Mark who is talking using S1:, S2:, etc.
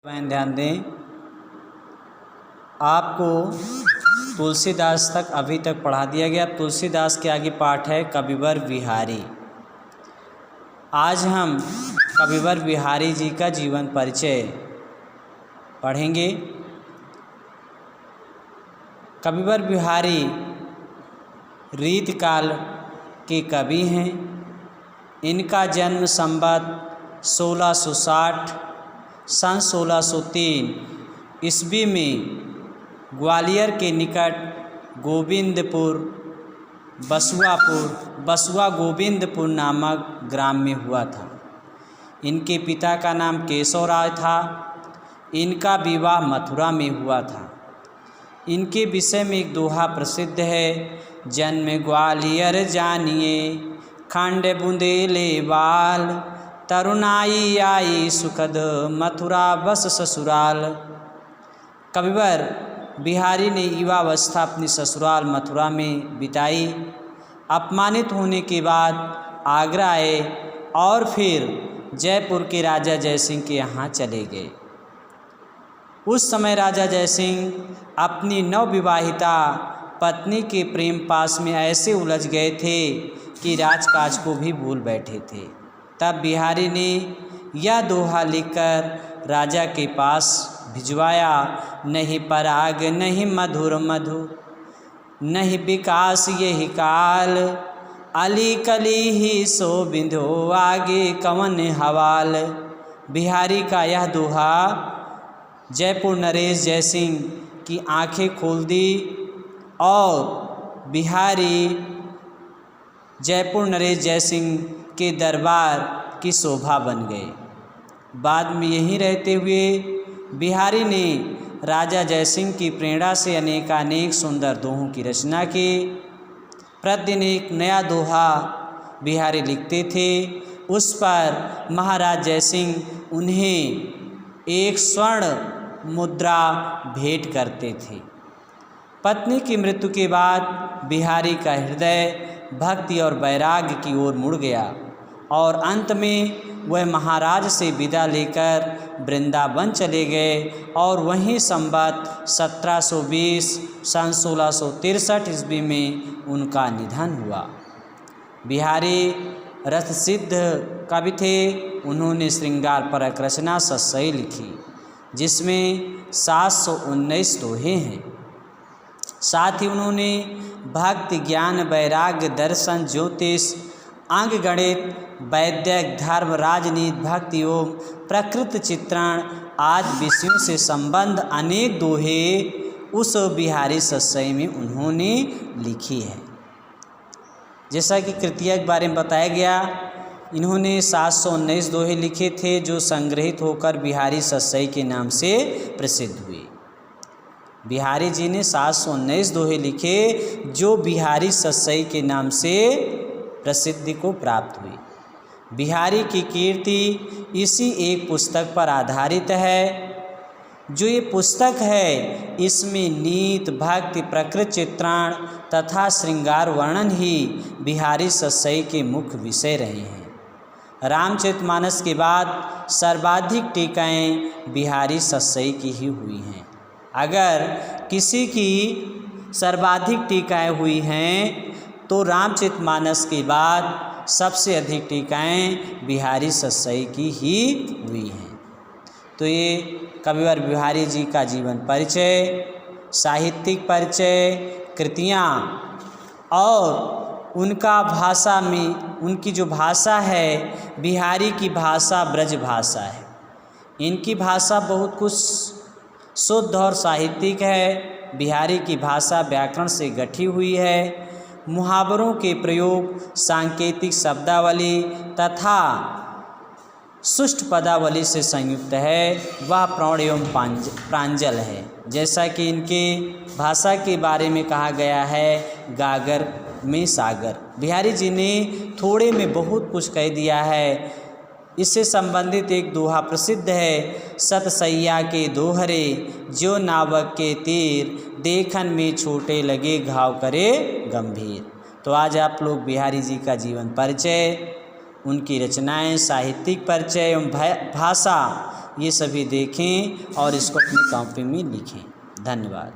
S1: बहन ध्यान दें, आपको तुलसीदास तक अभी तक पढ़ा दिया गया। तुलसीदास के आगे पाठ है कविवर बिहारी। आज हम कविवर बिहारी जी का जीवन परिचय पढ़ेंगे। कविवर बिहारी रीतकाल के कवि हैं। इनका जन्म संवत 1660 सन 1603 ईस्वी में ग्वालियर के निकट गोविंदपुर बसुआ गोविंदपुर नामक ग्राम में हुआ था। इनके पिता का नाम केशव राय था। इनका विवाह मथुरा में हुआ था। इनके विषय में एक दोहा प्रसिद्ध है, जन्म ग्वालियर जानिए खंड बुंदेले बाल, तरुणाई आई सुखद मथुरा बस ससुराल। कविवर बिहारी ने युवावस्था अपनी ससुराल मथुरा में बिताई। अपमानित होने के बाद आगरा आए और फिर जयपुर के राजा जयसिंह के यहाँ चले गए। उस समय राजा जयसिंह अपनी नवविवाहिता पत्नी के प्रेम पास में ऐसे उलझ गए थे कि राजकाज को भी भूल बैठे थे। तब बिहारी ने यह दोहा लिखकर राजा के पास भिजवाया, नहीं पराग नहीं मधुर मधु, नहीं विकास यही काल, अली कली ही सो बिंधो आगे कवन हवाल। बिहारी का यह दोहा जयपुर नरेश जयसिंह की आंखें खोल दी और बिहारी जयपुर नरेश जयसिंह के दरबार की शोभा बन गए। बाद में यहीं रहते हुए बिहारी ने राजा जयसिंह की प्रेरणा से अनेकानेक सुंदर दोहों की रचना की। प्रतिदिन एक नया दोहा बिहारी लिखते थे। उस पर महाराज जयसिंह उन्हें एक स्वर्ण मुद्रा भेंट करते थे। पत्नी की मृत्यु के बाद बिहारी का हृदय भक्ति और वैराग्य की ओर मुड़ गया और अंत में वह महाराज से विदा लेकर वृंदावन चले गए और वहीं संवत 1720 सन 1663 ईस्वी में उनका निधन हुआ। बिहारी रससिद्ध कवि थे। उन्होंने श्रृंगार परक रचना सस्सई लिखी, जिसमें 719 दोहे हैं। साथ ही उन्होंने भक्ति ज्ञान वैराग्य दर्शन ज्योतिष अंग गणित वैदिक धर्म राजनीति भक्ति एवं प्रकृति चित्रण आदि विषयों से संबंध अनेक दोहे उस बिहारी सस्सई में उन्होंने लिखी है। जैसा कि कृतिया के बारे में बताया गया, इन्होंने 719 दोहे लिखे थे जो संग्रहित होकर बिहारी सस्सई के नाम से प्रसिद्ध हुए। बिहारी जी ने 719 दोहे लिखे जो बिहारी सस्सई के नाम से प्रसिद्धि को प्राप्त हुई। बिहारी की कीर्ति इसी एक पुस्तक पर आधारित है। जो ये पुस्तक है, इसमें नीति भक्ति प्रकृति चित्रण तथा श्रृंगार वर्णन ही बिहारी सस्सई के मुख्य विषय रहे हैं। रामचरितमानस के बाद सर्वाधिक टीकाएँ बिहारी सस्सई की ही हुई हैं। अगर किसी की सर्वाधिक टीकाएँ हुई हैं तो रामचरितमानस के बाद सबसे अधिक टीकाएँ बिहारी सस्सई की ही हुई हैं। तो ये कविवर बिहारी जी का जीवन परिचय, साहित्यिक परिचय, कृतियाँ और उनका भाषा में उनकी जो भाषा है, बिहारी की भाषा ब्रज भाषा है। इनकी भाषा बहुत कुछ शुद्ध और साहित्यिक है। बिहारी की भाषा व्याकरण से गठी हुई है। मुहावरों के प्रयोग, सांकेतिक शब्दावली तथा सुष्ठ पदावली से संयुक्त है। वह प्रौढ़ एवं प्रांजल है। जैसा कि इनके भाषा के बारे में कहा गया है, गागर में सागर। बिहारी जी ने थोड़े में बहुत कुछ कह दिया है। इससे संबंधित एक दोहा प्रसिद्ध है, सतसैया के दोहरे जो नावक के तीर, देखन में छोटे लगे घाव करे गंभीर। तो आज आप लोग बिहारी जी का जीवन परिचय, उनकी रचनाएं, साहित्यिक परिचय एवं भाषा ये सभी देखें और इसको अपनी कॉपी में लिखें। धन्यवाद।